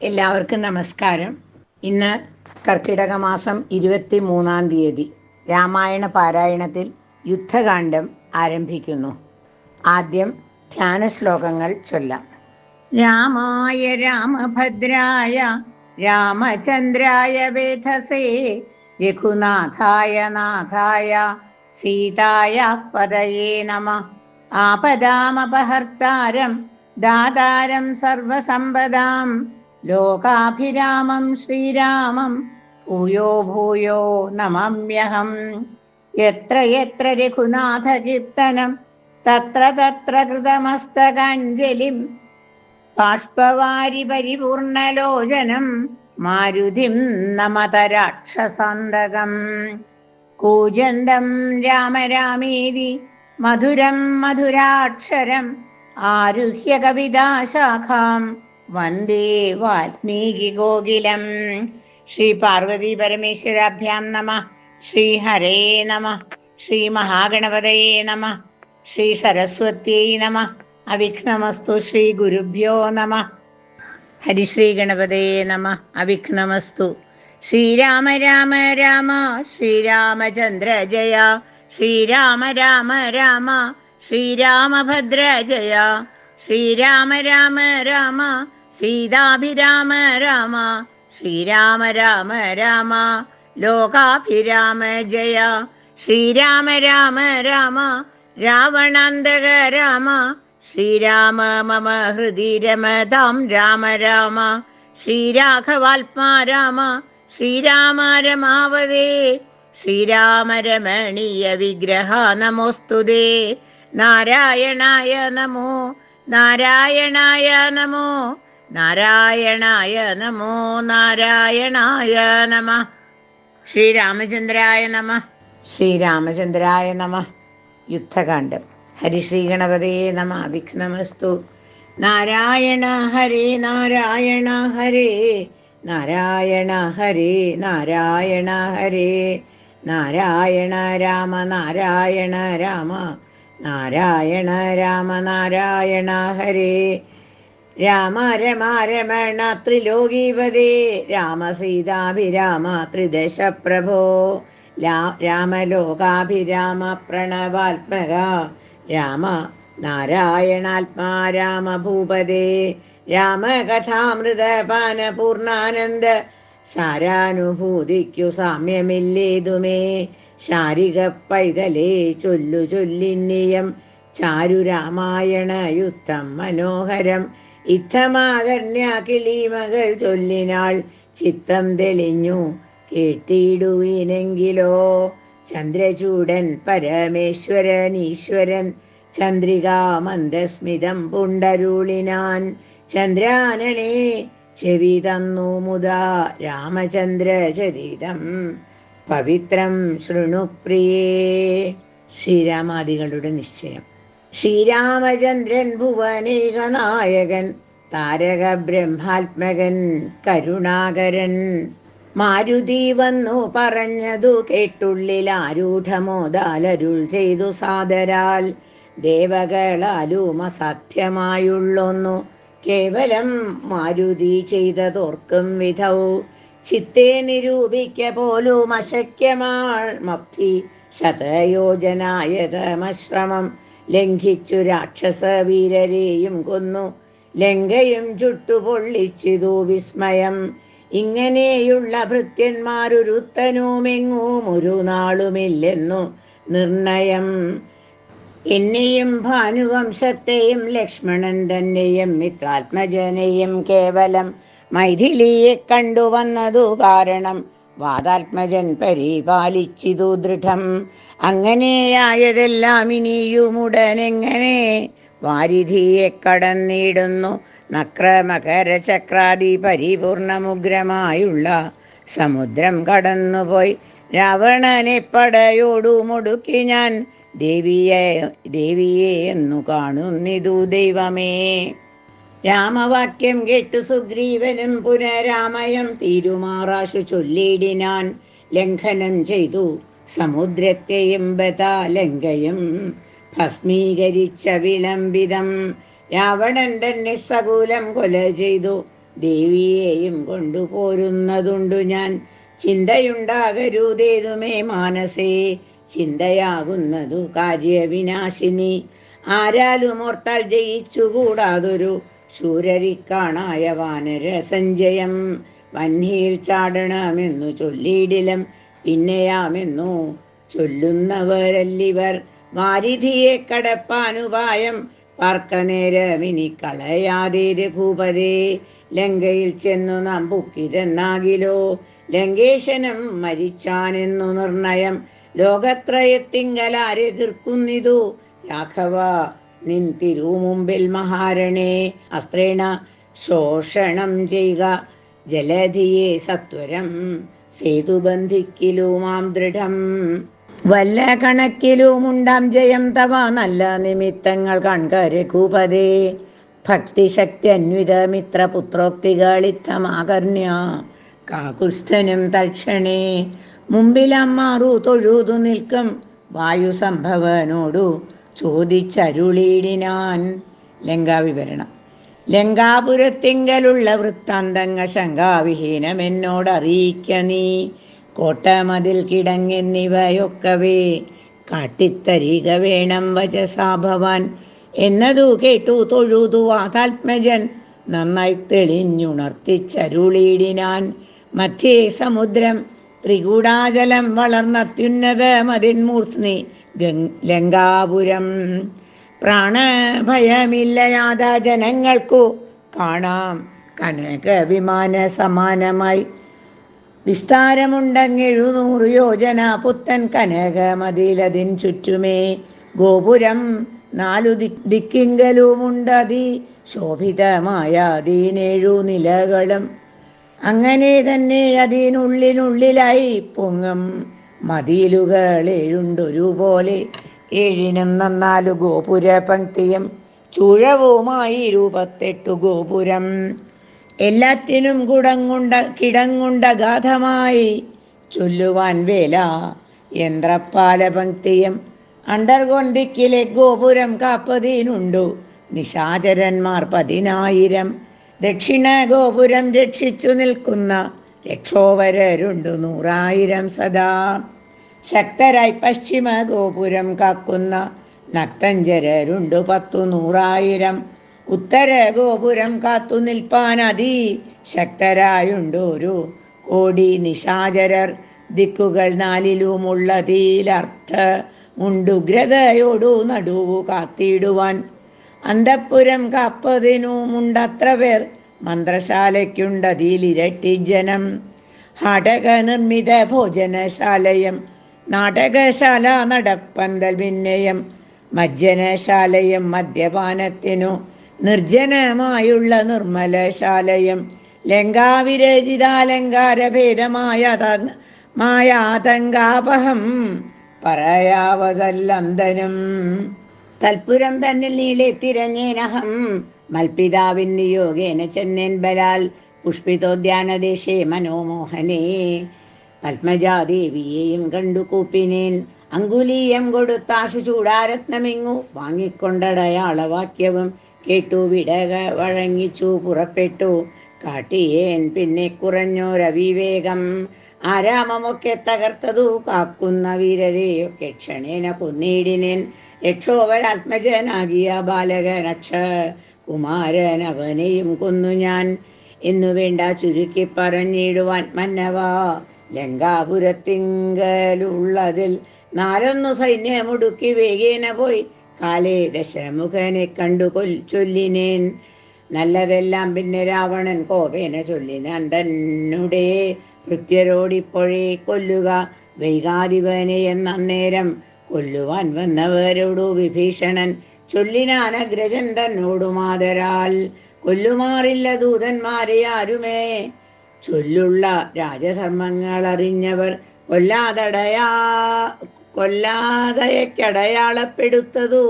എല്ലാവർക്കും നമസ്കാരം. ഇന്ന് കർക്കിടക മാസം 23-ാം തീയതി. രാമായണ പാരായണത്തിൽ യുദ്ധകാന്ഡം ആരംഭിക്കുന്നു. ആദ്യം ധ്യാന ശ്ലോകങ്ങൾ ചൊല്ലാം. രാമായ രാമഭദ്രായ രാമചന്ദ്രായ വേധസേ രഘുനാഥായ നാഥായ സീതായ പദയേ നമഃ. ആപദാമപഹർത്താരം ദാതാരം സർവസമ്പദാം ലോകാഭിരാമം ശ്രീരാമം ഭൂയോ ഭൂയോ നമാമ്യഹം. യത്ര യത്ര രഘുനാഥ കീർത്തനം തത്ര തത്ര കൃതമസ്തകാഞ്ജലിം ബാഷ്പവാരി പരിപൂർണലോചനം മാരുതിം നമത രാക്ഷസാന്തകം. കൂജന്തം രാമ രാമേതി മധുരം മധുരാക്ഷരം ആരുഹ്യ കവിതാശാഖാം വന്ദേ വാൽമീകി കോകിലം. ശ്രീ പാർവതി പരമേശ്വരാഭ്യാം നമഃ. ശ്രീ ഹരേ നമഃ. ശ്രീ മഹാഗണപതയേ നമഃ. ശ്രീ സരസ്വത്യൈ നമഃ. അവിഘ്നമസ്തു. ശ്രീ ഗുരുഭ്യോ നമഃ. ഹരിശ്രീ ഗണപതയേ നമഃ. അവിഘ്നമസ്തു. ശ്രീരാമ രാമ രാമ ശ്രീരാമചന്ദ്ര ജയ. ശ്രീരാമ രാമ രാമ ശ്രീരാമഭദ്ര ജയ. ശ്രീരാമ രാമ രാമ സീതാഭിരാമ രാമ. ശ്രീരാമ രാമ രാമ ലോകാഭിരാമ ജയ. ശ്രീരാമ രാമ രാമ രാവണാന്തക രാമ. ശ്രീരാമ മമ ഹൃദി രമതാം രാമ രാമ. ശ്രീരാഘവാത്മാ രാമ. ശ്രീരാമ രമാവതേ. ശ്രീരാമ രമണീയ വിഗ്രഹ നമോസ്തുതേ. നാരായണായ നമോ നാരായണായ നമോ നാരായണായ നമോ നാരായണായ നമഃ. ശ്രീരാമചന്ദ്രായ നമഃ. ശ്രീരാമചന്ദ്രായ നമഃ. യുദ്ധകാന്ഡം. ഹരിശ്രീ ഗണപതയേ നമഃ. വിഘ്നമസ്തു. നാരായണ ഹരേ നാരായണ ഹരേ നാരായണ ഹരേ നാരായണ ഹരേ നാരായണ രാമ നാരായണ രാമ നാരായണ രാമ നാരായണ ഹരേ. രാമ രമ രമണ ത്രിലോകീപദേ രാമ സീതാഭിരാമ ത്രിദശ പ്രഭോ. രാമലോകാഭിരാമ പ്രണവാത്മക രാമ നാരായണാത്മാ രാമ ഭൂപദേ. രാമകഥാമൃതപാന പൂർണ്ണാനന്ദ സാരാനുഭൂതിക്കു സാമ്യമില്ലേതുമേ. ശാരിക പൈതലേ ചൊല്ലു ചൊല്ലിന്നിയം ചാരു രാമായണ യുദ്ധം മനോഹരം. ഇത്തമാകർണ്യ കിളിമകൾ ചൊല്ലിനാൾ ചിത്തം തെളിഞ്ഞു കേട്ടിടുവിനെങ്കിലോ. ചന്ദ്രചൂടൻ പരമേശ്വരൻ ഈശ്വരൻ ചന്ദ്രികാ മന്ദസ്മിതം പുണ്ടരുളിനാൻ. ചന്ദ്രാനനെ ചെവി തന്നു മുതാ രാമചന്ദ്രചരിതം പവിത്രം ശൃണുപ്രിയേ. ശ്രീരാമാദികളുടെ നിശ്ചയം. ശ്രീരാമചന്ദ്രൻ ഭുവനൈക നായകൻ താരക ബ്രഹ്മാത്മകൻ കരുണാകരൻ. മാരുതി വന്നു പറഞ്ഞതു കേട്ടുള്ളിൽ ആരൂഢമോദാലരുൾ ചെയ്തു സാദരാൽ. ദേവകളാലും അസാധ്യമായുള്ളൊന്നു കേവലം മാരുതി ചെയ്തതോർക്കും വിധൗ. ചിത്തെ നിരൂപിക്ക പോലും അശക്യമാമബ്ധി ശതയോജനായതമശ്രമം. ലംഘിച്ചു രാക്ഷസ വീരരെയും കൊന്നു ലങ്കയും ചുട്ടുപൊള്ളിച്ചിതു വിസ്മയം. ഇങ്ങനെയുള്ള ഭൃത്യന്മാരൊരുത്തനുമെങ്ങും ഒരു നാളുമില്ലെന്നു നിർണയം. എന്നെയും ഭാനുവംശത്തെയും ലക്ഷ്മണൻ തന്നെയും മിത്രാത്മജനെയും കേവലം മൈഥിലിയെ കണ്ടുവന്നതു കാരണം വാതാത്മജൻ പരിപാലിച്ചിതു ദൃഢം. അങ്ങനെയായതെല്ലാം ഇനിയുമുടനെങ്ങനെ വാരിധിയെ കടന്നിടുന്നു. നക്രമകര ചക്രാദി പരിപൂർണമുഗ്രമായുള്ള സമുദ്രം കടന്നുപോയി രാവണനെ പടയോടു മുടുക്കി ഞാൻ ദേവിയെ എന്നു കാണുന്നിതു ദൈവമേ. രാമവാക്യം കേട്ടു സുഗ്രീവനും പുനരാമയം തീരുമാറാശു ചൊല്ലിടിനാൻ. ലംഘനം ചെയ്തു സമുദ്രത്തെയും ബതാലങ്കയും ഭസ്മീകരിച്ച വിളംബിതം. രാവണൻ തന്നെ സകൂലം കൊല ചെയ്തു ദേവിയെയും കൊണ്ടുപോരുന്നതുണ്ടു ഞാൻ. ചിന്തയുണ്ടാകരുതേതുമേ മാനസേ, ചിന്തയാകുന്നതു കാര്യവിനാശിനി. ആരാലും ഓർത്താൽ ജയിച്ചുകൂടാതൊരു ശൂരരിക്കാണായ വാനര സഞ്ജയം. വന്ഹിയിൽ ചാടണമെന്നു ചൊല്ലിയിടിലം, പിന്നെയാമെന്നു ചൊല്ലുന്നവരല്ലിവർ. വാരിധിയെ കടപ്പാനുപായം പാർക്കനേരമിനി കളയാതെ രഘുപതേ. ലങ്കയിൽ ചെന്നു നാം ബുക്കിതെന്നാകിലോ, ലങ്കേശനം മരിച്ചാനെന്നു നിർണയം. ലോകത്രയത്തിങ്കലാരെതിർക്കുന്നിതു രാഘവ നിൻ തിരുമുമ്പിൽ മഹാരണേ. അസ്ത്രേണ ശോഷണം ചെയ്യുക ജലധിയെ സത്വരം, സേതുബന്ധിക്കിലുമാം ദൃഢം. വല്ല കണക്കിലുമുണ്ടാം ജയം തവ, നല്ല നിമിത്തങ്ങൾ കൺക രഘുപതേ. ഭക്തിശക്തി അന്വിത മിത്രപുത്രോക്തികളിത്തമാകർണ്യ കാകുസ്ഥനും തൽക്ഷണേ. മുമ്പിലമ്മാറു തൊഴുതു നിൽക്കും വായുസംഭവനോടു ചോദിച്ചരുളിയിടിനാൻ. ലങ്കാവിവരണം. ലങ്കാപുരത്തിങ്കലുള്ള വൃത്താന്തങ്ങൾ ശങ്കാവിഹീനമെന്നോടറിയിക്ക നീ. കോട്ടമതിൽ കിടങ്ങെന്നിവയൊക്കവേ കാട്ടിത്തരിക വേണം വചസാ ഭവാൻ. എന്നതു കേട്ടു തൊഴുതു വാതാത്മജൻ നന്നായി തെളിഞ്ഞുണർത്തിച്ചരുളിയിടിനാൻ. മധ്യേ സമുദ്രം ത്രികൂടാചലം വളർന്നത്യുന്നത മതിന്മൂർസ്നി ലങ്കാപുരം. പ്രാണഭയമില്ലയാത ജനങ്ങൾക്കു കാണാം കനക വിമാന സമാനമായി. വിസ്താരമുണ്ടങ്ങെഴുന്നൂറ് യോജന പുത്തൻ കനകമതിലതിൻ ചുറ്റുമേ. ഗോപുരം 4 ദിക്കിങ്കലുമുണ്ടതി ശോഭിതമായ 17 നിലകളും. അങ്ങനെ തന്നെ അതിനുള്ളിനുള്ളിലായി പൊങ്ങും മതിലുകൾ 7 ഏഴിനും 4 ഗോപുര പങ്ക്തിയും ചൂഴവുമായി 28 ഗോപുരം. എല്ലാറ്റിനും കിടങ്ങുണ്ട ഗാധമായി ചൊല്ലുവാൻ വേല യന്ത്രപ്പാല പങ്ക്തിയും. അണ്ടർകൊന്തിക്കിലെ ഗോപുരം കാപ്പതിനുണ്ടു നിശാചരന്മാർ 10,000. ദക്ഷിണ ഗോപുരം രക്ഷിച്ചു നിൽക്കുന്ന രക്ഷോവരരുണ്ടു 100,000 സദാ. ശക്തരായി പശ്ചിമ ഗോപുരം കാക്കുന്ന നക്തഞ്ചരരുണ്ടു 10,100,000. ഉത്തര ഗോപുരം കാത്തു നിൽപ്പാൻ അതി ശക്തരായുണ്ടൊരു 1,00,00,000 നിശാചരർ. ദിക്കുകൾ 4ലുമുള്ളതിലർത്ഥമുണ്ടുഗ്രതയോടു നടുവു കാത്തിടുവാൻ. അന്തഃപുരം കാപ്പതിനുമുണ്ടത്ര പേർ, മന്ത്രശാലയ്ക്കുണ്ടതിലിരട്ടി ജനം. ഹാടക നിർമ്മിത ഭോജനശാലയും നാടകശാല നടപ്പന്തൽ ഭിന്നയം. മജ്ജനശാലയും മദ്യപാനത്തിനു നിർജ്ജനമായുള്ള നിർമ്മലശാലയും. ലങ്കാവിരചിതാലങ്കാരഭേദമായാതങ്കാപഹം പറയാവതല്ലന്തനും. തൽപുരം തന്നിൽ നീളെ തിരഞ്ഞേനഹം മൽപിതാവിൻ നിയോഗേന ചെന്നേൻ ബലാൽ. പുഷ്പിതോദ്യാനദേശേ മനോമോഹനേ പത്മജാദേവിയെയും കണ്ടു കൂപ്പിനേൻ. അങ്കുലീയം കൊടുത്താശു ചൂടാരത്നമിങ്ങു വാങ്ങിക്കൊണ്ടടയാളവാക്യവും കേട്ടു വിടക വഴങ്ങിച്ചു പുറപ്പെട്ടു. കാട്ടിയേൻ പിന്നെ കുറഞ്ഞോരവിവേകം. ആരാമമൊക്കെ തകർത്തതു കാക്കുന്ന വീരരെയൊക്കെ ക്ഷണേന കൊന്നിടിനേൻ. രക്ഷോവരാത്മജനാകിയ ബാലകനക്ഷ കുമാരൻ അവനെയും കൊന്നു ഞാൻ. എന്നു വേണ്ട ചുരുക്കി പറഞ്ഞിടുവാൻ മന്നവാ. ലങ്കാപുരത്തിങ്കലുള്ളതിൽ 4 സൈന്യമുടുക്കി വേഗേന പോയി കാലേ ദശമുഖനെ കണ്ടു ചൊല്ലിനേൻ. നല്ലതെല്ലാം പിന്നെ രാവണൻ കോപേന ചൊല്ലിനാൻ തന്നുടെ ഭൃത്യരോടിപ്പോഴേ കൊല്ലുക വൈകാധിപനെ എന്നേരം. കൊല്ലുവാൻ വന്നവരോടു വിഭീഷണൻ ചൊല്ലിനാൻ അഗ്രജൻ തന്നോടു മാതരാൽ. കൊല്ലുമാറില്ല ദൂതന്മാരെ ആരുമേ, ചൊല്ലുള്ള രാജധർമ്മങ്ങൾ അറിഞ്ഞവർ. കൊല്ലാതയക്കടയാളപ്പെടുത്തതു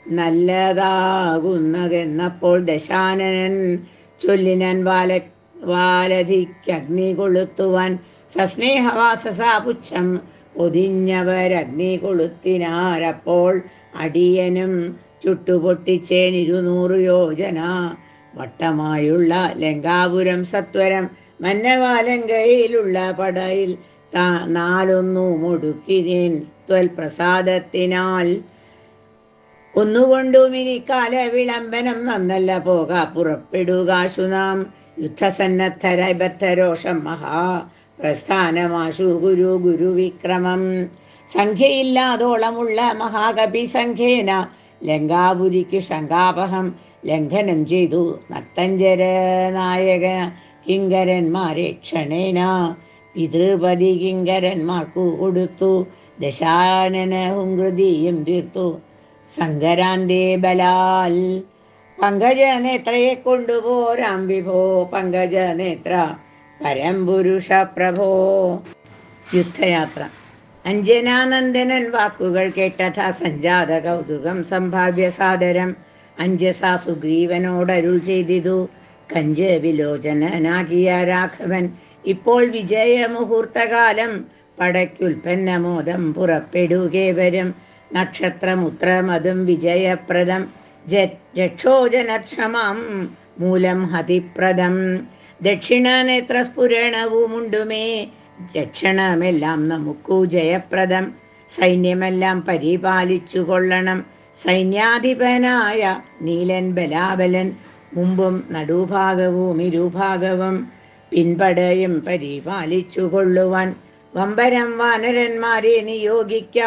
നല്ലതാകുന്നതെന്നപ്പോൾ ദശാനനൻ ചൊല്ലിനാൻ വാലധിക്കഗ്നി കൊളുത്തുവാൻ. സസ്നേഹവാസസാപുച്ഛം പൊതിഞ്ഞവരഗ്നി കൊളുത്തിനാരപ്പോൾ അടിയനും ചുട്ടുപൊട്ടിച്ചേൻ 200 യോജന വട്ടമായുള്ള ലങ്കാപുരം സത്വരം മന്നവാലങ്കയിലുള്ള പടയിൽ നാലൊന്നു മുടുക്കിനേൻ പ്രസാദത്തിനാൽ. ഒന്നുകൊണ്ടും ഇനി കാല വിളംബനം നന്നല്ല പോക പുറപ്പെടുകാശു നാം. യുദ്ധസന്നദ്ധരായി ബദ്ധരോഷം മഹാ പ്രസ്ഥാനമാശു ഗുരുവിക്രമം. സംഖ്യയില്ലാതോളമുള്ള മഹാകപി സംഖ്യേന ലങ്കാപുരിക്ക് ശങ്കാപഹം ലംഘനം ചെയ്തു നക്തഞ്ചര നായക കിങ്കരന്മാരെ ക്ഷണേന. പിതൃപതി കിങ്കരന്മാർക്കു കൊടുത്തു ദശാനന ഹുങ്കൃതിയും തീർത്തു സങ്കരാന്തേ ബലാൽ. പങ്കജനേത്രയെ കൊണ്ടുപോരാം വിഭോ പങ്കജനേത്ര പരംപുരുഷ പ്രഭോ. യുദ്ധയാത്ര. അഞ്ജനാനന്ദനൻ വാക്കുകൾ കേട്ടഥ സഞ്ജാത കൗതുകം സംഭാവ്യ സാദരം അഞ്ജസാ സുഗ്രീവനോടരുൾ ചെയ്തിതു. കഞ്ച വിലോചനാകിയ രാഘവൻ ഇപ്പോൾ വിജയമുഹൂർത്തകാലം പടയ്ക്കുൽപ്പന്നമോദം പുറപ്പെടുകേവരും. നക്ഷത്രമുത്രമതും വിജയപ്രദം രക്ഷോജനക്ഷമാം മൂലം ഹതിപ്രദം. ദക്ഷിണനേത്രസ്ഫുരണവുമുണ്ടുമേ രക്ഷണമെല്ലാം നമുക്കു ജയപ്രദം. സൈന്യമെല്ലാം പരിപാലിച്ചു കൊള്ളണം സൈന്യാധിപനായ നീലൻ ബലാബലൻ. മുമ്പും നടുഭാഗവും ഇരുഭാഗവും പിൻപടയും പരിപാലിച്ചു കൊള്ളുവാൻ വമ്പരം വാനരന്മാരെ നിയോഗിക്ക.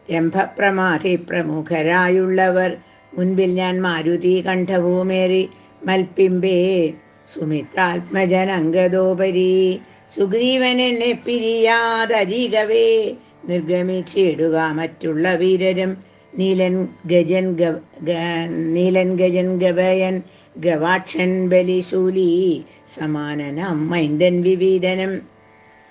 രംഭപ്രമാധി പ്രമുഖരായുള്ളവർ മുൻപിൽ ഞാൻ മാരുതി കണ്ഠവുമേറി മൽപ്പിമ്പേ സുമിത്രാത്മജനങ്കദോപരി. സുഗ്രീവൻ എന്നെ പിരിയാതരികവേ നിർഗമിച്ചിടുക മറ്റുള്ള വീരരും. നീലൻ ഗജൻ ഗവയൻ ഗവാക്ഷൻ ബലിശൂലി സമാനനം മൈന്ദൻ വിവീതനം.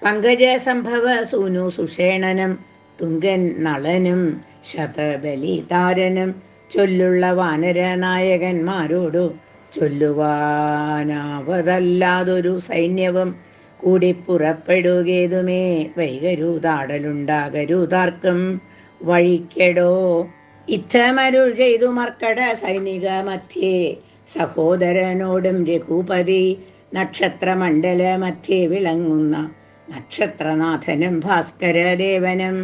പങ്കജ സംഭവ സൂനു സുഷേണനം തുങ്കൻ നളനും ശതബലി താരനും. ചൊല്ലുള്ള വാനര നായകന്മാരോടു ചൊല്ലുവാനാവതല്ലാതൊരു സൈന്യവും കൂടി പുറപ്പെടുകേതുമേ വൈകരുതാടലുണ്ടാകരുതാർക്കും വഴിക്കെടോ. ഇത്തമരുൾ ചെയ്തു മർക്കട സൈനിക മധ്യേ സഹോദരനോടും രഘുപതി. നക്ഷത്രമണ്ഡല മധ്യേ വിളങ്ങുന്ന നക്ഷത്രനാഥനും ഭാസ്കരദേവനും.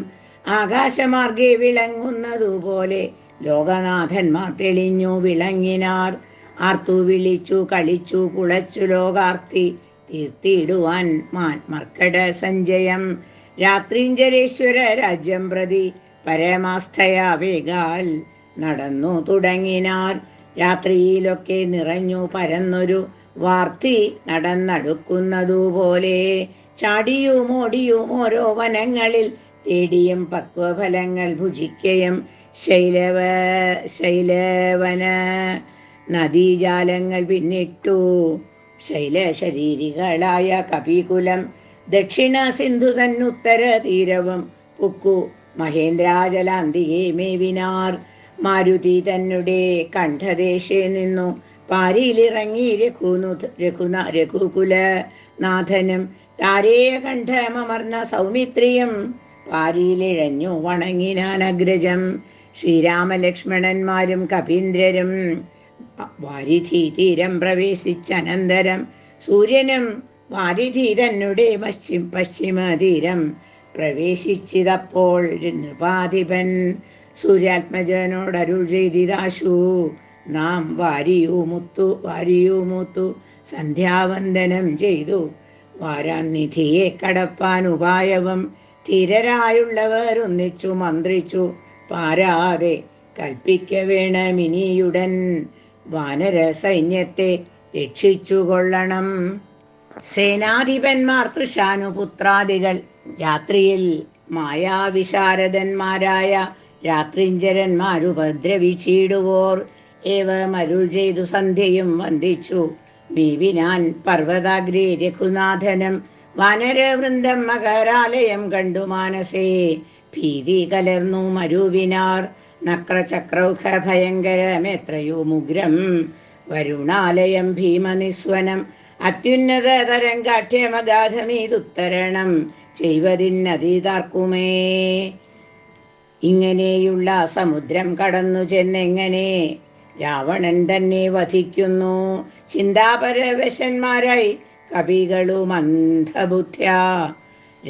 ആകാശമാർഗെ വിളങ്ങുന്നതുപോലെ ലോകനാഥന്മാർ തെളിഞ്ഞു വിളങ്ങിനാർ. ആർത്തു വിളിച്ചു കളിച്ചു കുളച്ചു ലോകാർത്തി തീർത്തിടുവാൻ മർക്കട സഞ്ജയം. രാത്രിഞ്ചരേശ്വര രാജ്യം പ്രതി പരമാസ്ഥയാവേഗാൽ നടന്നു തുടങ്ങിനാർ. രാത്രിയിലൊക്കെ നിറഞ്ഞു പരന്നൊരു വാർത്തി നടന്നടുക്കുന്നതുപോലെ. ചാടിയുമോടിയും ഓരോ വനങ്ങളിൽ തേടിയും പക്വഫലങ്ങൾ ഭുജിക്കയും ശൈലവന നദീജാലങ്ങൾ പിന്നിട്ടു. ശൈലശരീരികളായ കപികുലം ദക്ഷിണ സിന്ധു തന്നുത്തര തീരവും പുക്കു മഹേന്ദ്രാജലാന്തിയെ മേവിനാർ. മാരുതി കണ്ഠദേശേ നിന്നു പാരിയിലിറങ്ങി രഘുകുലനാഥനും താരേയ കണ്ഠമർന്ന സൗമിത്രിയും പാരിയിലിഴഞ്ഞു വണങ്ങിനാൻ അഗ്രജം. ശ്രീരാമലക്ഷ്മണന്മാരും കപീന്ദ്രരും വാരിധി തീരം പ്രവേശിച്ചനന്തരം സൂര്യനും വാരിധി പശ്ചിമ തീരം പ്രവേശിച്ചിതപ്പോൾ നൃപാധിപൻ. സൂര്യാത്മജനോടരുൾ ചെയ്തിതാശു നാം വാരിയുമൂത്തു സന്ധ്യാവന്ദനം ചെയ്തു വാരാനിധിയെ കടപ്പാൻ ഉപായവും ധീരരായുള്ളവർ ഒന്നിച്ചു മന്ത്രിച്ചു. പാരാതെ കൽപ്പിക്ക വേണമിനിയുടൻ വാനര സൈന്യത്തെ രക്ഷിച്ചുകൊള്ളണം. സേനാധിപന്മാർ കൃഷാനുപുത്രാദികൾ രാത്രിയിൽ മായാവിശാരദന്മാരായ രാത്രിഞ്ചരന്മാരുപദ്രവിച്ചിടുവോർ ഏവമരുൾ ചെയ്തു സന്ധ്യയും വന്ദിച്ചു വീവിനാൻ പർവ്വതാഗ്രേ രഘുനാഥനം. വാനരവൃന്ദം മകരാലയം കണ്ടു മാനസേ ഭീതി കലർന്നു മരുവിനാർ. നക്രചക്രൗഖ ഭയങ്കരമെത്രയോ മുഗ്രം വരുണാലയം ഭീമനിസ്വനം. അത്യുന്നത തരംഗാഠ്യമഗാധമീതുത്തരണം ചെയ്വതിന്നതീതാർക്കുമേ. ഇങ്ങനെയുള്ള സമുദ്രം കടന്നു ചെന്നെങ്ങനെ രാവണൻ തന്നെ വധിക്കുന്നു. ചിന്താപരവശന്മാരായി കവികളും അന്ധബുദ്ധ്യ.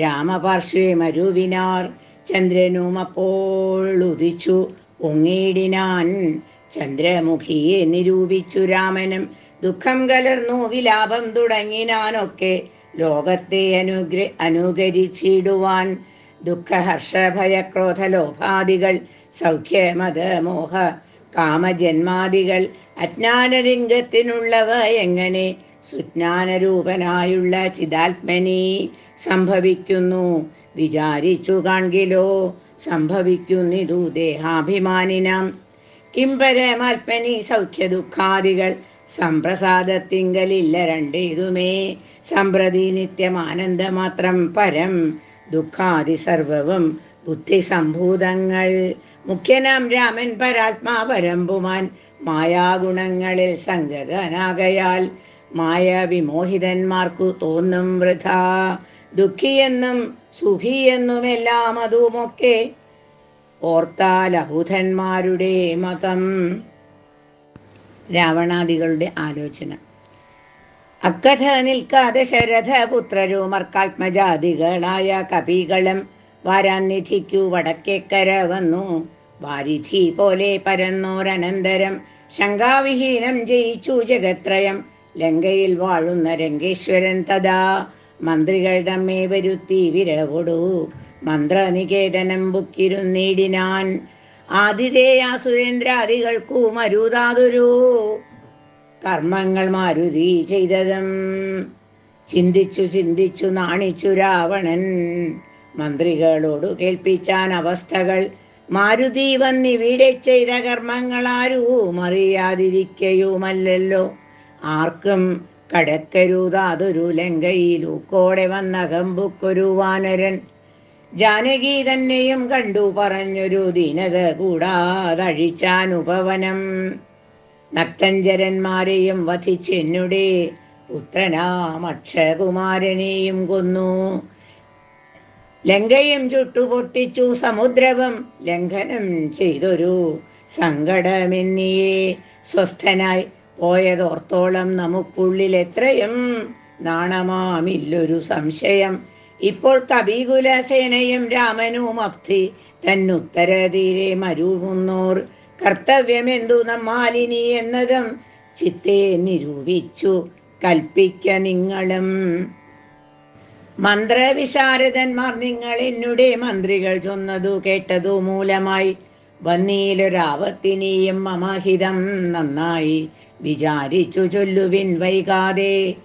രാമപാർശ്വേ മരുവിനാർ ചന്ദ്രനും അപ്പോൾ ഉദിച്ചു പൊങ്ങിയിടിനാൻ. ചന്ദ്രമുഖിയെ നിരൂപിച്ചു രാമനും ദുഃഖം കലർന്നു വിലാപം തുടങ്ങിനാനൊക്കെ ലോകത്തെ അനുകരിച്ചിടുവാൻ. ദുഃഖഹർഷഭയക്രോധ ലോഭാദികൾ സൗഖ്യമത മോഹ കാമജന്മാദികൾ അജ്ഞാനലിംഗത്തിനുള്ളവ എങ്ങനെ സുജ്ഞാനരൂപനായുള്ള ചിദാത്മനി സംഭവിക്കുന്നു. വിചാരിച്ചു കാൺകിലോ സംഭവിക്കുന്നിതു ദേഹാഭിമാനിനാം. കിംപരമാത്മനി സൗഖ്യ ദുഃഖാദികൾ സംപ്രസാദത്തിങ്കലില്ല രണ്ടേതുമേ. സമ്പ്രതി നിത്യമാനന്ദമാത്രം പരം ദുഃഖാദി സർവവും ബുദ്ധിസംഭൂതങ്ങൾ. മുഖ്യനാം രാമൻ പരാത്മാ പരമ്പുമാൻ മായാഗുണങ്ങളിൽ സംഗതനാകയാൽ മായ വിമോഹിതന്മാർക്കു തോന്നും വൃഥാ. ദുഃഖിയെന്നും സുഖിയെന്നുമെല്ലാം അതുമൊക്കെ ഓർത്താൽ അബുധന്മാരുടെ മതം. രാവണാദികളുടെ ആലോചന. അക്കഥ നിൽക്കാതെ ശരഥ പുത്രരുമർക്കാത്മജാതികളായ കപികളും വാരാന്നിധിക്കു വടക്കേക്കര വന്നു. വാരിധി പോലെ പരന്നോരനന്തരം ശങ്കാവിഹീനം ജയിച്ചു ജഗത്രയം. ലങ്കയിൽ വാഴുന്ന രംഗേശ്വരൻ തഥാ മന്ത്രികൾ തമ്മെ വരുത്തി വിരകൊടു മന്ത്രനികേതനം ബുക്കിരുന്നിടിനാൻ. ആതിഥേയ സുരേന്ദ്രാദികൾക്കു മരുതാതൊരു കർമ്മങ്ങൾ മാരുതി ചെയ്തതും ചിന്തിച്ചു ചിന്തിച്ചു നാണിച്ചു രാവണൻ. മന്ത്രികളോടു കേൾപ്പിച്ചാൻ അവസ്ഥകൾ. മാരുതി വന്നിവിടെ ചെയ്ത കർമ്മങ്ങൾ ആരും അറിയാതിരിക്കയുമല്ലോ. ആർക്കും കടക്കരുതാതൊരു ലങ്കയിലൂക്കോടെ വന്ന കമ്പുക്കൊരു വാനരൻ. ജാനകി തന്നെയും കണ്ടു പറഞ്ഞൊരു ദീനത കൂടാതഴിച്ചാൻ ഉപവനം. നക്തഞ്ചരന്മാരെയും വധിച്ചെന്നുടെ പുത്രനാം അക്ഷകുമാരനെയും കൊന്നു. ലങ്കയും ചുട്ടുപൊട്ടിച്ചു സമുദ്രവും ലംഘനം ചെയ്തൊരു സങ്കടമെന്നിയെ. സ്വസ്ഥനായി പോയതോർത്തോളം നമുക്കുള്ളിൽ എത്രയും നാണമാമില്ലൊരു സംശയം. ഇപ്പോൾ കപികുലസേനയും രാമനും അബ്ധി തന്നുത്തരതീരെ മരുവുന്നോർ. കർത്തവ്യമെന്തു നമ്മാലിനി എന്നതും ചിത്തെ നിരൂപിച്ചു കൽപ്പിക്ക നിങ്ങളും. മന്ത്രവിശാരദന്മാർ നിങ്ങൾ എന്നുടെ മന്ത്രികൾ ചൊന്നതു കേട്ടതു മൂലമായി വന്നീലൊരാവത്തിനിയും മമഹിതം നന്നായി വിചാരിച്ചു ചൊല്ലുവിൻ വൈകാതെ.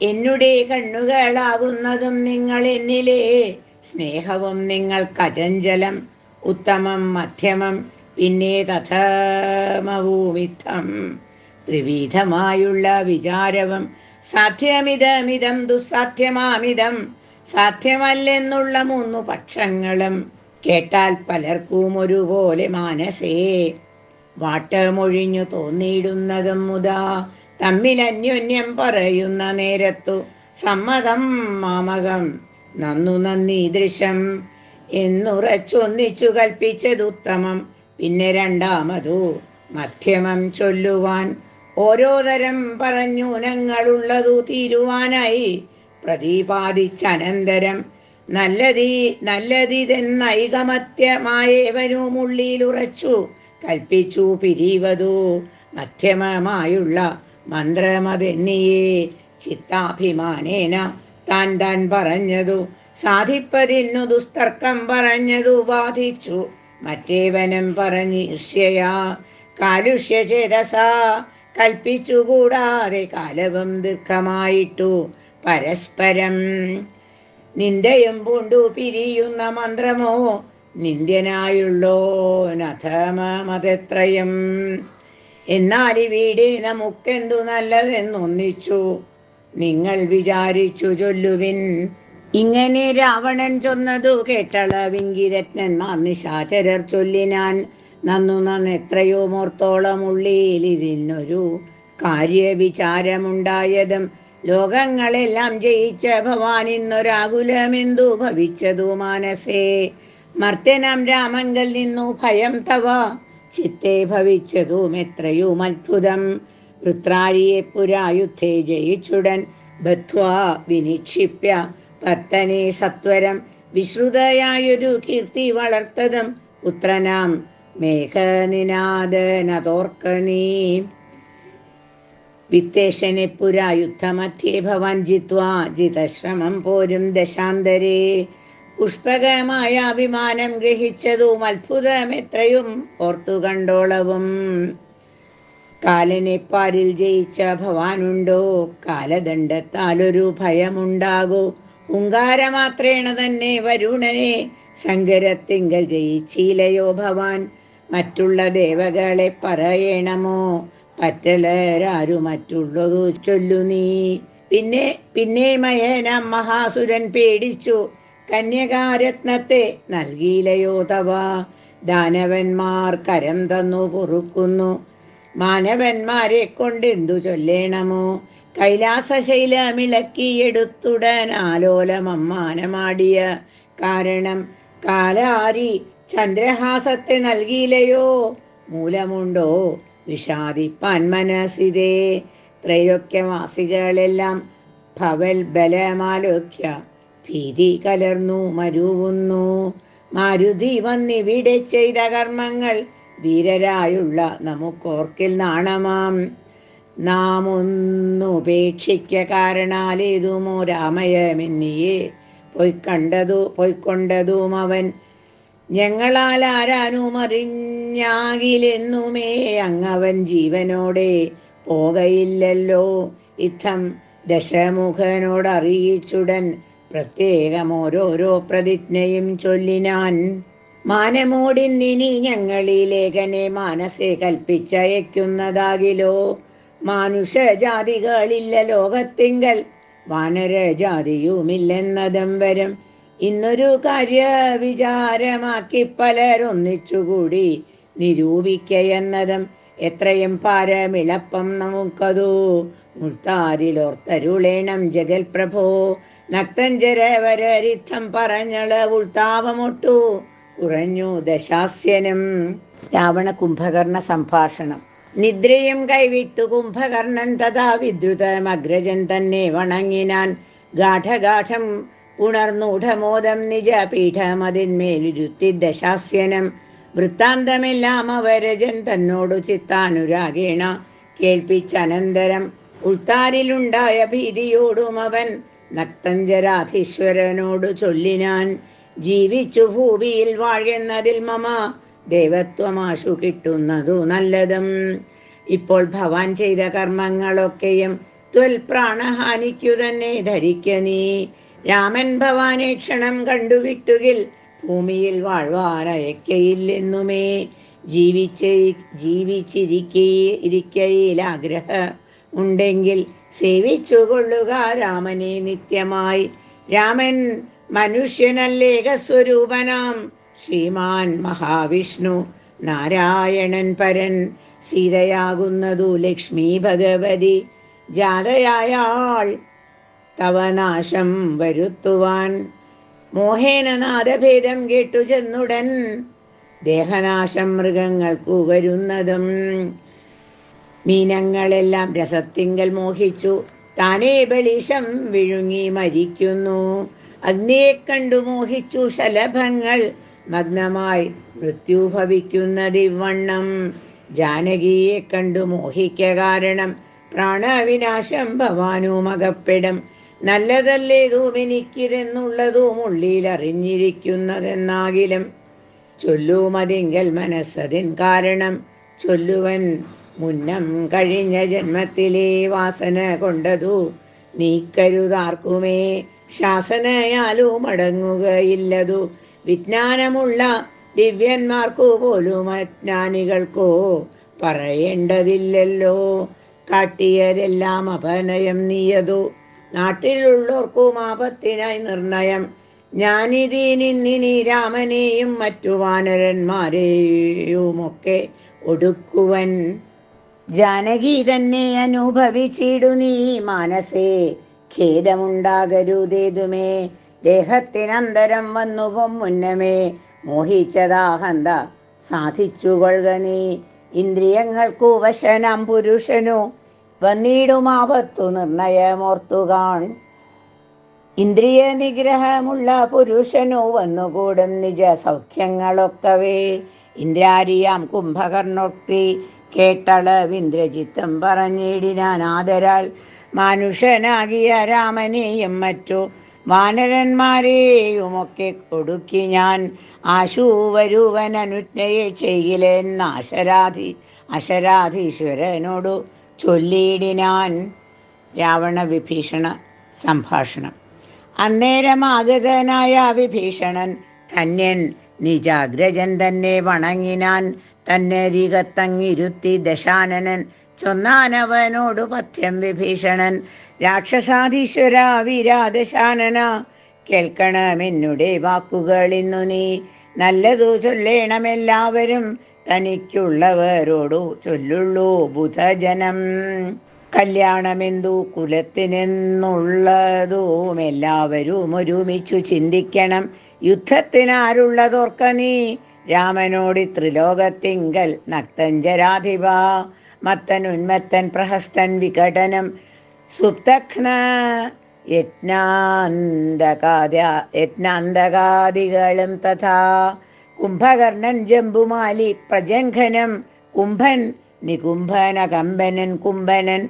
എന്നുടെ കണ്ണുകളാകുന്നതും നിങ്ങൾ എന്നിലെ സ്നേഹവും നിങ്ങൾക്കചഞ്ചലം. ഉത്തമം മധ്യമം പിന്നെ തഥമവുമിത്തം ത്രിവിധമായുള്ള വിചാരവും. സാധ്യമിതമിതം ദുസ്സാധ്യമാമിതം സാധ്യമല്ലെന്നുള്ള മൂന്നു പക്ഷങ്ങളും കേട്ടാൽ പലർക്കും ഒരുപോലെ മാനസേ വാട്ടമൊഴിഞ്ഞു തോന്നിയിടുന്നതും മുതാ. തമ്മിൽ അന്യോന്യം പറയുന്ന നേരത്തു സമ്മതം മാമകം നന്നു നന്ദീദൃശം എന്നുറച്ചൊന്നിച്ചു കൽപ്പിച്ചതുത്തമം. പിന്നെ രണ്ടാമതു മധ്യമം ചൊല്ലുവാൻ ഓരോ തരം പറഞ്ഞൂനങ്ങളുള്ളതു തീരുവാനായി പ്രതിപാദിച്ചനന്തരം നല്ലതിതെന്നൈകമത്യമായേവനുമുള്ളിലുറച്ചു കൽപ്പിച്ചു പിരിവതു. മധ്യമമായുള്ള മന്ത്രമതെന്നിയെ ചിത്താഭിമാനേന താൻ താൻ പറഞ്ഞതു സാധിപ്പതിന്നു ദുസ്തർക്കം പറഞ്ഞതു ബാധിച്ചു. മറ്റേവനും പറഞ്ഞ് ഈർഷ്യയാ കാലുഷ്യചേതസാ കൽപ്പിച്ചുകൂടാതെ കാലവും ദീർഘമായിട്ടു പരസ്പരം. നിന്ദയും പൂണ്ടു പിരിയുന്ന മന്ത്രമോ നിന്ദ്യനായുള്ളോ നഥമതെത്രയും. എന്നാൽ ഇവിടെ നമുക്കെന്തു നല്ലതെന്നൊന്നിച്ചു നിങ്ങൾ വിചാരിച്ചു ചൊല്ലുവിൻ. ഇങ്ങനെ രാവണൻ ചൊന്നതു കേട്ടളവിങ്കിരത്നന്മാർ നിശാചരർ ചൊല്ലിനാൻ. നന്നെത്രയോ മോർത്തോളം ഉള്ളിൽ ഇതിനൊരു കാര്യവിചാരമുണ്ടായതും ലോകങ്ങളെല്ലാം ജയിച്ച ഭവാൻ ഇന്നൊരാകുലമെന്തു ഭവിച്ചതു മാനസേ. മർത്യനാം രാമങ്കൽ നിന്നു ഭയം തവ ചിത്തെ ഭവിച്ചതും എത്രയും അത്ഭുതം. വൃത്രാരിയെ പുരായുദ്ധേ ജയിച്ചുടൻ ബദ്ധ്വാ വിനിക്ഷിപ്യ പത്തനെ സത്വരം വിശ്രുതയായൊരു കീർത്തി വളർത്തതും പുത്രനാം മേഘനിനാദനതോർക്കനീ. വിത്തേശനെ പുരായുദ്ധമധ്യേ ഭവാൻ ജിത്വാ ജിതശ്രമം പോരും ദശാന്തരേ. പുഷ്പകമായ വിമാനം ഗ്രഹിച്ചതും അത്ഭുതമെത്രയും ഓർത്തു കണ്ടോളവും. കാലനെ പാരിൽ ജയിച്ച ഭവാനുണ്ടോ? കാലദണ്ഡത്താലൊരു ഭയമുണ്ടാകൂ. ഹുങ്കാരമാത്രേണ തന്നെ വരുണനെ സങ്കരത്തിങ്കൽ ജയിച്ചിലയോ ഭവാൻ? മറ്റുള്ള ദേവകളെ പറയണമോ? പറ്റലരാരു മറ്റുള്ളതു ചൊല്ലു നീ. പിന്നെ മയനാം മഹാസുരൻ പേടിച്ചു കന്യകാരത്നത്തെ നൽകിയിലയോ തവ? ദാനവന്മാർ കരം തന്നു പൊറുക്കുന്നു, മാനവന്മാരെ കൊണ്ടെന്തു ചൊല്ലേണമോ? കൈലാസശൈലമിളക്കിയെടുത്തുടൻ ആലോലമമ്മാനമാടിയ കാരണം കാലാരി ചന്ദ്രഹാസത്തെ നൽകിയിലയോ? മൂലമുണ്ടോ വിഷാദിപ്പാൻ മനസ്സിതേ? ത്രൈലോക്യവാസികളെല്ലാം ഭവൽ ബലമാലോക്യ ഭീതി കലർന്നു മരുവുന്നു. മാരുതി വന്നിവിടെ ചെയ്ത കർമ്മങ്ങൾ വീരരായുള്ള നമുക്കോർക്കിൽ നാണമാം. നാം ഒന്നുപേക്ഷിക്ക കാരണാലേതുമോ രാമയമെന്നിയെ പൊയ്ക്കൊണ്ടതും അവൻ ഞങ്ങളാൽ ആരാനും അറിഞ്ഞാകിലെന്നുമേ അങ്ങവൻ ജീവനോടെ പോകയില്ലല്ലോ. ഇത്തം ദശമുഖനോടറിയിച്ചുടൻ പ്രത്യേകം ഓരോരോ പ്രതിജ്ഞയും ചൊല്ലിനാൻ. മാനമോടിന്നിനി ഞങ്ങളിലേഖനെ മാനസെ കൽപ്പിച്ചയക്കുന്നതാകിലോ? മാനുഷജാതികളില്ല ലോകത്തിങ്കൽ, വാനരജാതിയുമില്ലെന്നതും വരും. ഇന്നൊരു കാര്യ വിചാരമാക്കി പലരൊന്നിച്ചുകൂടി നിരൂപിക്കയെന്നതും എത്രയും പാരമിളപ്പം നമുക്കതു. മുൾത്താരിലോർത്തരുളേണം ജഗൽ പ്രഭോ. നക്തഞ്ചരവരരിത്തം പറഞ്ഞള ഉൾത്താവമൊട്ടു കുറഞ്ഞു ദശാസ്യനും. രാവണ കുംഭകർണ സംഭാഷണം. നിദ്രയും കൈവിട്ടു കുംഭകർണൻ തഥാ വിദ്രുതമഗ്രജൻ തന്നെ വണങ്ങിനാൻ. ഗാഠഗാഠം ഉണർന്നൂഢമോദം നിജ പീഠമതിന്മേലിരുത്തി ദശാസ്യനം. വൃത്താന്തമെല്ലാം അവരജൻ തന്നോടു ചിത്താനുരാഗേണ കേൾപ്പിച്ചനന്തരം ഉൾത്താരിലുണ്ടായ ഭീതിയോടും അവൻ നക്തഞ്ചരാധീശ്വരനോടു ചൊല്ലിനാൻ. ജീവിച്ചു ഭൂമിയിൽ വാഴുന്നതിൽ മമ ദേവത്വമാശു കിട്ടുന്നതു നല്ലതും. ഇപ്പോൾ ഭവാൻ ചെയ്ത കർമ്മങ്ങളൊക്കെയും ത്വൽ പ്രാണഹാനിക്കു തന്നെ ധരിക്ക നീ. രാമൻ ഭവാനെ ക്ഷണം കണ്ടുവിട്ടുകിൽ ഭൂമിയിൽ വാഴ്വാനയക്കയില്ലെന്നുമേ. ജീവിച്ചിരിക്കയിൽ ആഗ്രഹം ഉണ്ടെങ്കിൽ സേവിച്ചു കൊള്ളുക രാമനെ നിത്യമായി. രാമൻ മനുഷ്യനല്ലേക സ്വരൂപനാം ശ്രീമാൻ മഹാവിഷ്ണു നാരായണൻ പരൻ. സീതയാകുന്നതു ലക്ഷ്മി ഭഗവതി ജാതയായാൾ തവനാശം വരുത്തുവാൻ. മോഹേന നാദഭേദം കേട്ടു ചെന്നുടൻ ദേഹനാശം മൃഗങ്ങൾക്കു വരുന്നതും. മീനങ്ങളെല്ലാം രസത്തിങ്കൽ മോഹിച്ചു താനേ ബലിശം വിഴുങ്ങി മരിക്കുന്നു. അഗ്നിയെ കണ്ടു മോഹിച്ചു ശലഭങ്ങൾ മഗ്നമായി മൃത്യു ഭവിക്കുന്നതിവണ്ണം. ജാനകിയെ കണ്ടു മോഹിക്ക കാരണം പ്രാണവിനാശം ഭവാനുമകപ്പെടും. നല്ലതല്ലേതും എനിക്കിതെന്നുള്ളതും ഉള്ളിൽ അറിഞ്ഞിരിക്കുന്നതെന്നാകിലും ചൊല്ലുമതിങ്കൽ മനസ്സതിൻ കാരണം. ചൊല്ലുവൻ മുന്നം കഴിഞ്ഞ ജന്മത്തിലെ വാസന കൊണ്ടതു നീക്കരുതാർക്കുമേ. ശാസനയാലും അടങ്ങുകയില്ലതു. വിജ്ഞാനമുള്ള ദിവ്യന്മാർക്കു പോലും അജ്ഞാനികൾക്കോ പറയേണ്ടതില്ലല്ലോ. കാട്ടിയതെല്ലാം അപനയം നീയതു. നാട്ടിലുള്ളവർക്കും ആപത്തിനായി നിർണയം. ഞാനിതിനി രാമനെയും മറ്റു വാനരന്മാരെയുമൊക്കെ ഒടുക്കുവൻ. ജാനകി തന്നെ അനുഭവിച്ചിടു നീ മാനസേ. ഖേദമുണ്ടാകരുതേതുമേ. ദേഹത്തിനന്തരം വന്നുപം മുന്നമേ മോഹിച്ചതാഹന്ത സാധിച്ചുകൊള്ളുക നീ. ഇന്ദ്രിയങ്ങൾക്കു വശനാം പുരുഷനു വന്നിടുമാവത്തു നിർണയമോർത്തുകാൺ. ഇന്ദ്രിയ നിഗ്രഹമുള്ള പുരുഷനു വന്നുകൂടും നിജ സൗഖ്യങ്ങളൊക്കവേ. ഇന്ദ്രാരിയാം കുംഭകർണോക്തി കേട്ടളവിന്ദ്രജിത്തും പറഞ്ഞിടിനാൻ ആദരാൽ. മാനുഷനാകിയ രാമനെയും മറ്റു വാനരന്മാരെയുമൊക്കെ ഒടുക്കി ഞാൻ ആശുവരുവൻ അനുജ്ഞയെ ചെയ്യില്ലെന്ന് അശരാധീശ്വരനോടു ചൊല്ലിയിടിനാൻ. രാവണ വിഭീഷണ സംഭാഷണം. അന്നേരമാഗതനായ വിഭീഷണൻ ധന്യൻ നിജാഗ്രജൻ തന്നെ വണങ്ങിനാൻ. തന്നരികത്തങ്ങിരുത്തി ദശാനനൻ ചൊന്നാനവനോടു പഥ്യം വിഭീഷണൻ. രാക്ഷസാധീശ്വര വീരാദശാനന, കേൾക്കണമെന്നുടെ വാക്കുകൾ ഇന്നു നീ. നല്ലതു ചൊല്ലേണമെല്ലാവരും തനിക്കുള്ളവരോടു ചൊല്ലുള്ളൂ ബുധജനം. കല്യാണമെന്തു കുലത്തിനെന്നുള്ളതും എല്ലാവരും ഒരുമിച്ചു ചിന്തിക്കണം. യുദ്ധത്തിനാരുള്ളതോർക്ക നീ രാമനോടി ത്രിലോകത്തിങ്കൽ. നക്തഞ്ചരാധിപ മത്തൻ ഉന്മത്തൻ പ്രഹസ്തൻ വികടനം സുപ്തഘ്ന യജ്ഞാന്തകാദികളും തഥാ. കുംഭകർണൻ ജംബുമാലി പ്രജംഘനം കുംഭൻ നികുംഭനകമ്പനൻ കുംഭനൻ.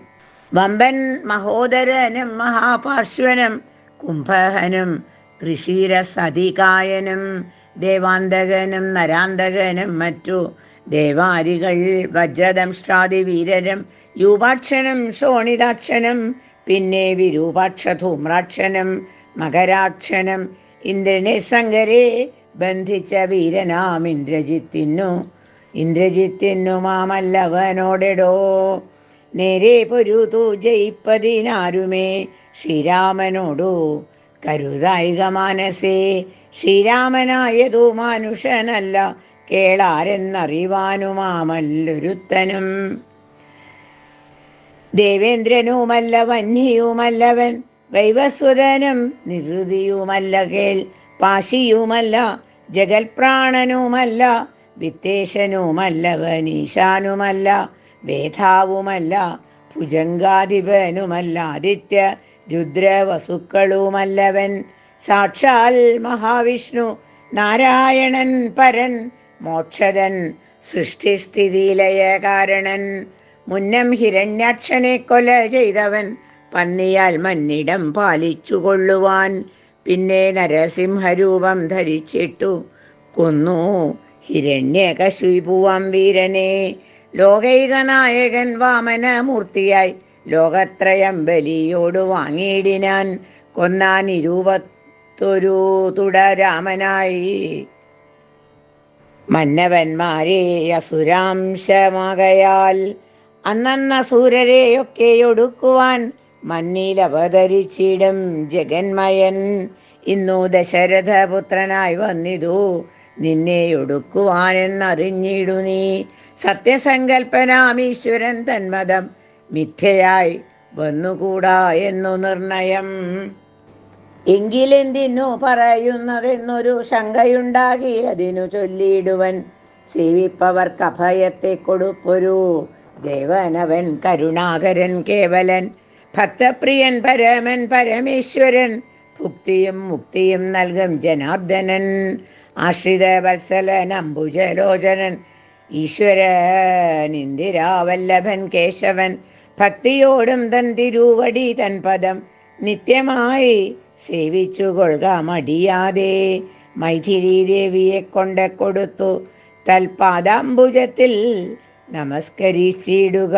വമ്പൻ മഹോദരനും മഹാപാർശ്വനും കുംഭഹനും ത്രിശീരസതികായനും. ദേവാന്തകനും നരാന്തകനും മറ്റു ദേവാരികൾ വജ്രദംഷ്ട്രാദി വീരരും. യൂപാക്ഷനും ശോണിതാക്ഷനും പിന്നെ വിരൂപാക്ഷ ധൂമ്രാക്ഷനും മകരാക്ഷനും. ഇന്ദ്രനെ സങ്കരെ ബന്ധിച്ച വീരനാം ഇന്ദ്രജിത്തിനു മാമല്ലവനോടെടോ. നേരെ പൊരുതു ജയിപ്പതിനാരുമേ ശ്രീരാമനോടു കരുതായിക മാനസേ. ശ്രീരാമനായതു മാനുഷനല്ല കേളാരെന്നറിവാനുമാമല്ലൊരുത്തനും. ദേവേന്ദ്രനുമല്ല വന്യയുമല്ലവൻ വൈവസ്വതനും നിഹൃതിയുമല്ല കേൾ. പാശിയുമല്ല ജഗൽപ്രാണനുമല്ല വിത്തേശനുമല്ലവൻ ഈശാനുമല്ല വേധാവുമല്ല ഭുജംഗാധിപനുമല്ല ആദിത്യ രുദ്രവസുക്കളുമല്ലവൻ. സാക്ഷാൽ മഹാവിഷ്ണു നാരായണൻ പരൻ മോക്ഷദൻ സൃഷ്ടിസ്ഥിതിലയ കാരണൻ. മുന്നം ഹിരണ്യാക്ഷനെ കൊല ചെയ്തവൻ പന്നിയാൽ മന്നിടം പാലിച്ചുകൊള്ളുവാൻ. പിന്നെ നരസിംഹരൂപം ധരിച്ചിട്ടു കൊന്നു ഹിരണ്യകശിപുവാം വീരനെ. ലോകൈക നായകൻ വാമനമൂർത്തിയായി ലോകത്രയം ബലിയോടു വാങ്ങിയിടിനാൻ. കൊന്നാൻ 21 തുടരാമനായി മന്നവന്മാരെ അസുരാംശമാകയാൽ. അന്നസൂരരെയൊക്കെ ഒടുക്കുവാൻ മന്നിലവതരിച്ചിടും ജഗന്മയൻ. ഇന്നു ദശരഥപുത്രനായി വന്നിതു നിന്നെ ഒടുക്കുവാനെന്നറിഞ്ഞിടു നീ. സത്യസങ്കൽപ്പനാമീശ്വരൻ തന്മതം മിഥ്യയായി വന്നുകൂടാ എന്നു നിർണയം. എങ്കിലെന്തിനു പറയുന്നതെന്നൊരു ശങ്കയുണ്ടാകി അതിനു ചൊല്ലിയിടുവൻ. സേവിപ്പവർക്ക് അഭയത്തെ കൊടുപ്പൊരു ദേവനവൻ കരുണാകരൻ കേവലൻ. ഭക്തപ്രിയൻ പരമൻ പരമേശ്വരൻ ഭുക്തിയും മുക്തിയും നൽകും ജനാർദ്ദനൻ. ആശ്രിത വത്സലൻ അംബുജലോചനൻ ഈശ്വരൻ ഇന്ദിരാവല്ലഭൻ കേശവൻ. ഭക്തിയോടും തൻ തിരുവടി തൻ പദം നിത്യമായി സേവിച്ചു കൊള്ളുക മടിയാതെ. മൈഥിലി ദേവിയെ കൊണ്ട് കൊടുത്തു തൽപാദാംബുജത്തിൽ നമസ്കരിച്ചിടുക.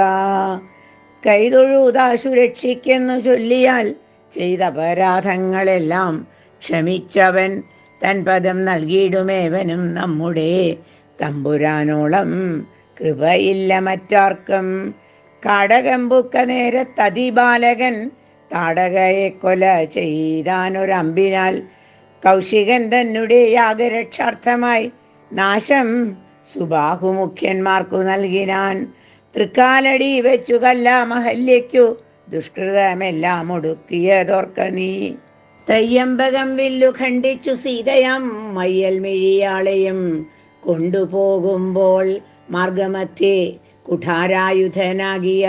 കൈതൊഴുതാശു രക്ഷിക്കെന്നു ചൊല്ലിയാൽ ചെയ്ത അപരാധങ്ങളെല്ലാം ക്ഷമിച്ചവൻ. തൻ പദം നൽകിയിടുമേവനും നമ്മുടെ തമ്പുരാനോളം കൃപയില്ല മറ്റാർക്കും. കാടകമ്പുക്ക നേരത്തതിബാലകൻ താടകയെ കൊല ചെയ്താനൊരമ്പിനാൽ. കൗശികൻ തന്നെ യാഗരക്ഷാർത്ഥമായി നാശം സുബാഹുമുഖ്യന്മാർക്കു നൽകിനാൻ. തൃക്കാലടി വെച്ചു കല്ലാമഹല്യയ്ക്കു ദുഷ്കൃതമെല്ലാം ഒടുക്കിയതോർക്ക നീ. ത്രയ്യംബകം വില്ലു ഖണ്ഡിച്ചു സീതയാം മയ്യൽ മിഴിയാളെയും കൊണ്ടുപോകുമ്പോൾ മാർഗമധ്യേ കുഠാരായുധനാകിയ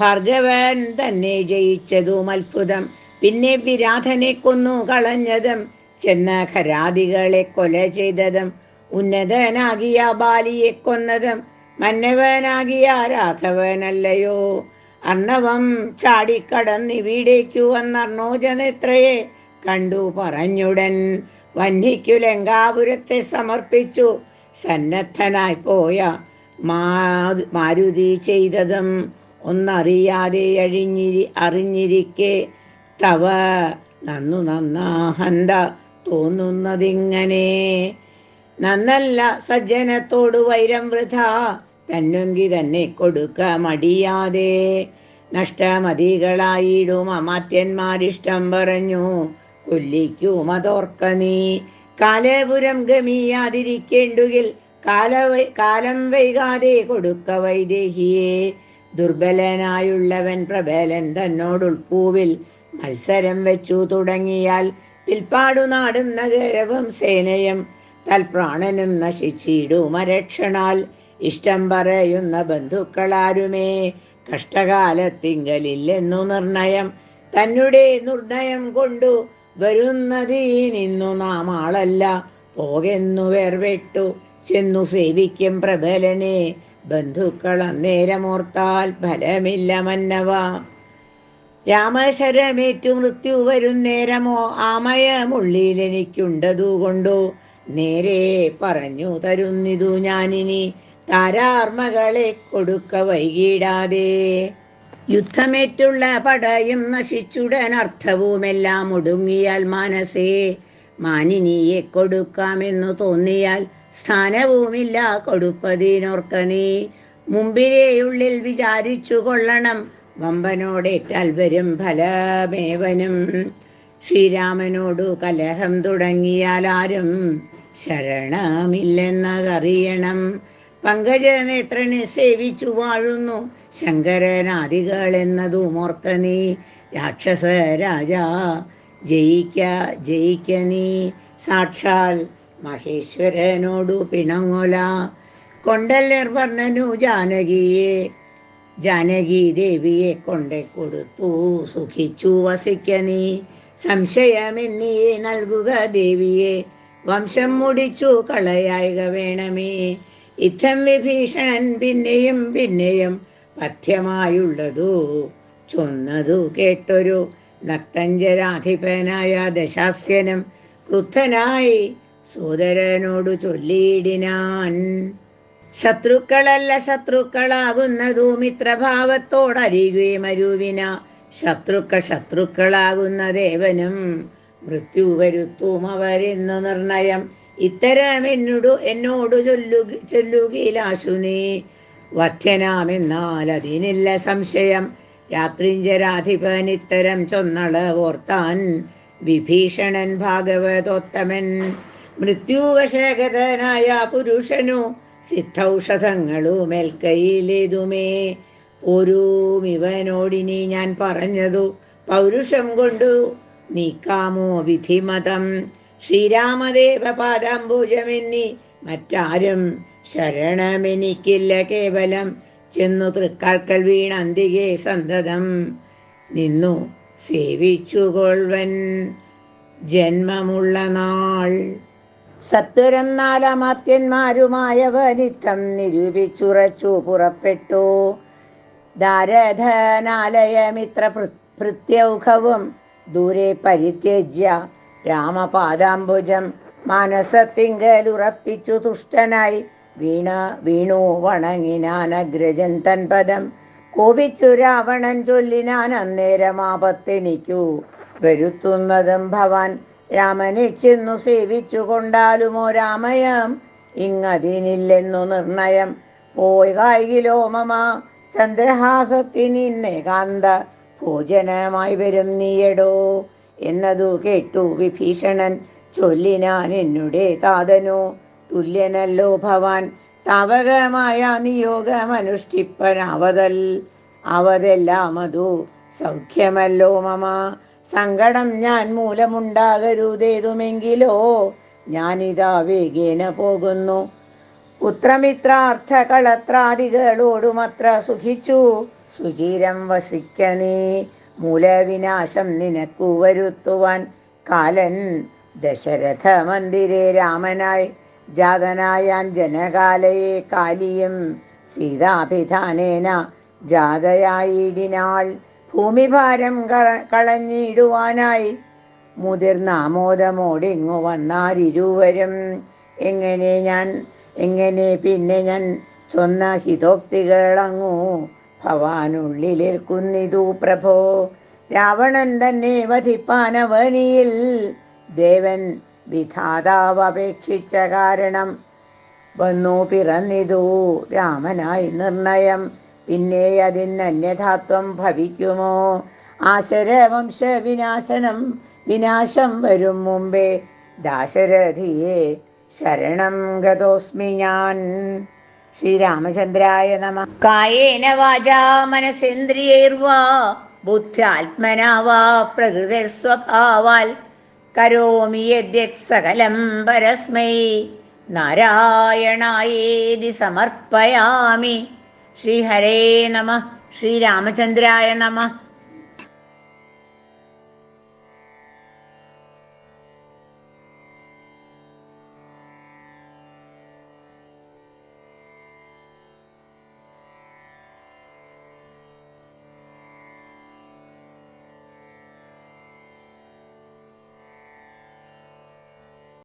ഭാർഗവൻ തന്നെ ജയിച്ചതും അത്ഭുതം. പിന്നെ വിരാധനെ കൊന്നു കളഞ്ഞതും ചെന്ന ഖരാദികളെ കൊല ചെയ്തതും ഉന്നതനാകിയ ബാലിയെ കൊന്നതും മന്നവനാകിയ രാഘവനല്ലയോ. അർണവം ചാടിക്കടന്നിവിടേക്കു വന്നർണോജനെത്രയെ കണ്ടു പറഞ്ഞുടൻ വന്യയ്ക്കു ലങ്കാപുരത്തെ സമർപ്പിച്ചു. സന്നദ്ധനായി പോയ മാരുതി ചെയ്തതും ഒന്നറിയാതെ അറിഞ്ഞിരിക്കെ തവ നന്നാഹന്ത തോന്നുന്നതിങ്ങനെ. നന്നല്ല സജ്ജനത്തോടു വൈരം വൃഥ, തന്നെങ്കി തന്നെ കൊടുക്ക മടിയാതെ. നഷ്ടമതികളായിടും അമാത്യന്മാരിഷ്ടം പറഞ്ഞു കൊല്ലിക്കുമതോർക്ക നീ. കാലപുരം ഗമിയാതിരിക്കേണ്ടുകിൽ കാലം വൈകാതെ കൊടുക്ക വൈദേഹിയെ. ദുർബലനായുള്ളവൻ പ്രബലൻ തന്നോടുൾപ്പൂവിൽ മത്സരം വെച്ചു തുടങ്ങിയാൽ പിൽപ്പാടു നാടും നഗരവും സേനയും തൽപ്രാണനും നശിച്ചിടുമരക്ഷണാൽ. ഇഷ്ടം പറയുന്ന ബന്ധുക്കളാരുമേ കഷ്ടകാലത്തിങ്കലില്ലെന്നു നിർണയം. തന്നെ നിർണയം കൊണ്ടു വരുന്നതീനിന്നു നാം ആളല്ല പോകെന്നു വേർവെട്ടു ചെന്നു സേവിക്കും പ്രബലനെ. ബന്ധുക്കൾ അന്നേരമോർത്താൽ ഫലമില്ല മന്നവ. രാമശരമേറ്റു മൃത്യു വരുന്നേരമോ ആമയമുള്ളിലെനിക്കുണ്ടതുകൊണ്ടു നേരെ പറഞ്ഞു തരുന്നിതു ഞാനിനി. താരാർമകളെ കൊടുക്ക വൈകിടാതെ. യുദ്ധമേറ്റുള്ള പടയും നശിച്ചുടൻ അർത്ഥവുമെല്ലാം ഒടുങ്ങിയാൽ മാനസേ മാനിനിയെ കൊടുക്കാമെന്നു തോന്നിയാൽ സ്ഥാനവുമില്ല കൊടുപ്പതിനോർക്ക നീ. മുമ്പിലേയുള്ളിൽ വിചാരിച്ചു കൊള്ളണം വമ്പനോടേറ്റാൽ വരും ഫലമേവനും. ശ്രീരാമനോടു കലഹം തുടങ്ങിയാൽ ആരും ശരണമില്ലെന്നതറിയണം. പങ്കജനേത്രനെ സേവിച്ചു വാഴുന്നു ശങ്കരനാദികൾ എന്നതും ഓർക്ക നീ. രാക്ഷസ രാജാ ജയിക്ക നീ. സാക്ഷാൽ മഹേശ്വരനോടു പിണങ്ങൊല കൊണ്ടൽ നിർവർണ്ണനു ജാനകി ദേവിയെ കൊണ്ടേ കൊടുത്തു സുഖിച്ചു വസിക്ക നീ. സംശയമെന്നിയെ നൽകുക ദേവിയെ വംശം മുടിച്ചു കളയായിക വേണമേ. ഇത്തം വിഭീഷണൻ പിന്നെയും പഥ്യമായുള്ളതു ചൊന്നതു കേട്ടൊരു നക്തഞ്ചരാധിപനായ ദശാസ്യനും ക്രുദ്ധനായി സോദരനോടു ചൊല്ലിയിടിനാൻ. ശത്രുക്കളല്ല ശത്രുക്കളാകുന്നതു മിത്രഭാവത്തോടരികെ മരുവിന. ശത്രുക്കളാകുന്ന ദേവനും മൃത്യു വരുത്തും അവരെന്നു നിർണയം. ഇത്തരം എന്നോടു ചൊല്ലുകയിലാശു നീ. വധ്യനാമെന്നാൽ അതിനില്ല സംശയം. രാത്രിഞ്ചരാധിപൻ ഇത്തരം ചൊന്നളവോർത്താൻ വിഭീഷണൻ ഭാഗവതോത്തമൻ. മൃത്യുവശകതനായ പുരുഷനു സിദ്ധൌഷധങ്ങളു മേൽക്കൈയിലേതുമേ. ഓരോമിവനോടിനി ഞാൻ പറഞ്ഞതു പൗരുഷം കൊണ്ടു നീക്കാമോ വിധിമതം. ശ്രീരാമദേവ പാദാംബുജമെന്നി മറ്റാരും ശരണമെനിക്കില്ല കേവലം. ചെന്നു തൃക്കാൽക്കൽ വീണന്തികെ സന്തതം നിന്നു സേവിച്ചുകൊൾവൻ ജന്മമുള്ള നാൾ. സത്വരം നാലമാത്യന്മാരുമായവനിത്തം നിരൂപിച്ചുറച്ചു പുറപ്പെട്ടു. ദാരധനാലയമിത്ര ഭൃത്യൗഖവും ദൂരെ പരിത്യജ്യ രാമപാദാംബുജം മാനസത്തിങ്കലുറപ്പിച്ചു തുഷ്ടനായി വീണു വണങ്ങിനാനഗ്രജൻ തൻപദം. കോപിച്ചു രാവണൻ ചൊല്ലിനാൻ അന്നേരമാപത്തെനിക്കു വരുത്തുന്നതും ഭവാൻ. രാമനെ ചെന്നു സേവിച്ചു കൊണ്ടാലുമോ രാമയം ഇങ്ങതിനില്ലെന്നു നിർണയം. പോയികായിലോ മമ ചന്ദ്രഹാസത്തിനിന്നേകാന്ത ഭോജനമായി വരും നീയടോ എന്നതു കേട്ടു വിഭീഷണൻ ചൊല്ലിനാൻ എന്നുടെ താതനു തുല്യനല്ലോ ഭവാൻ. താവകമായ നിയോഗമനുഷ്ഠിപ്പനാവതെല്ലാം അതു സൗഖ്യമല്ലോ മമ. സങ്കടം ഞാൻ മൂലമുണ്ടാകരുതേതുമെങ്കിലോ ഞാനിതാ വേഗേന പോകുന്നു. പുത്രമിത്രാർത്ഥ കളത്രാദികളോടുമത്ര സുഖിച്ചു സുചിരം വസിക്ക നീ. മൂലവിനാശം നിനക്കു വരുത്തുവാൻ കാലൻ ദശരഥ മന്ദിരെ രാമനായി ജാതനായാൻ ജനകാലയെ കാലിയും സീതാഭിധാനേന ജാതയായിടിനാൾ. ഭൂമിഭാരം കളഞ്ഞിടുവാനായി മുതിർന്നാമോദമോടിങ്ങു വന്നാരിരുവരും. എങ്ങനെ പിന്നെ ഞാൻ ചൊന്ന ഹിതോക്തികളങ്ങു ഭവാനുള്ളിലേൽക്കുന്നിതു പ്രഭോ. രാവണൻ തന്നെ വധിപ്പാനവനിയിൽ ദേവൻ വിധാതാവ് അപേക്ഷിച്ച കാരണം വന്നു പിറന്നിതു രാമനായി നിർണയം. പിന്നെ അതിനന്യഥാത്വം ഭവിക്കുമോ? ആശരവംശ വിനാശം വരും മുമ്പേ ദാശരഥിയെ ശരണം ഗതോസ്മി ഞാൻ. ശ്രീരാമചന്ദ്രായ നമഃ. കായേന വാചാ മനസേന്ദ്രിയൈർവാ ബുദ്ധ്യാത്മനാ വാ പ്രകൃതിസ്വഭാവാൽ കരോമി യദ്യത് സകലം പരസ്മൈ നാരായണായേതി സമർപ്പയാമി. ശ്രീഹരേ നമഃ. ശ്രീരാമചന്ദ്രായ നമഃ.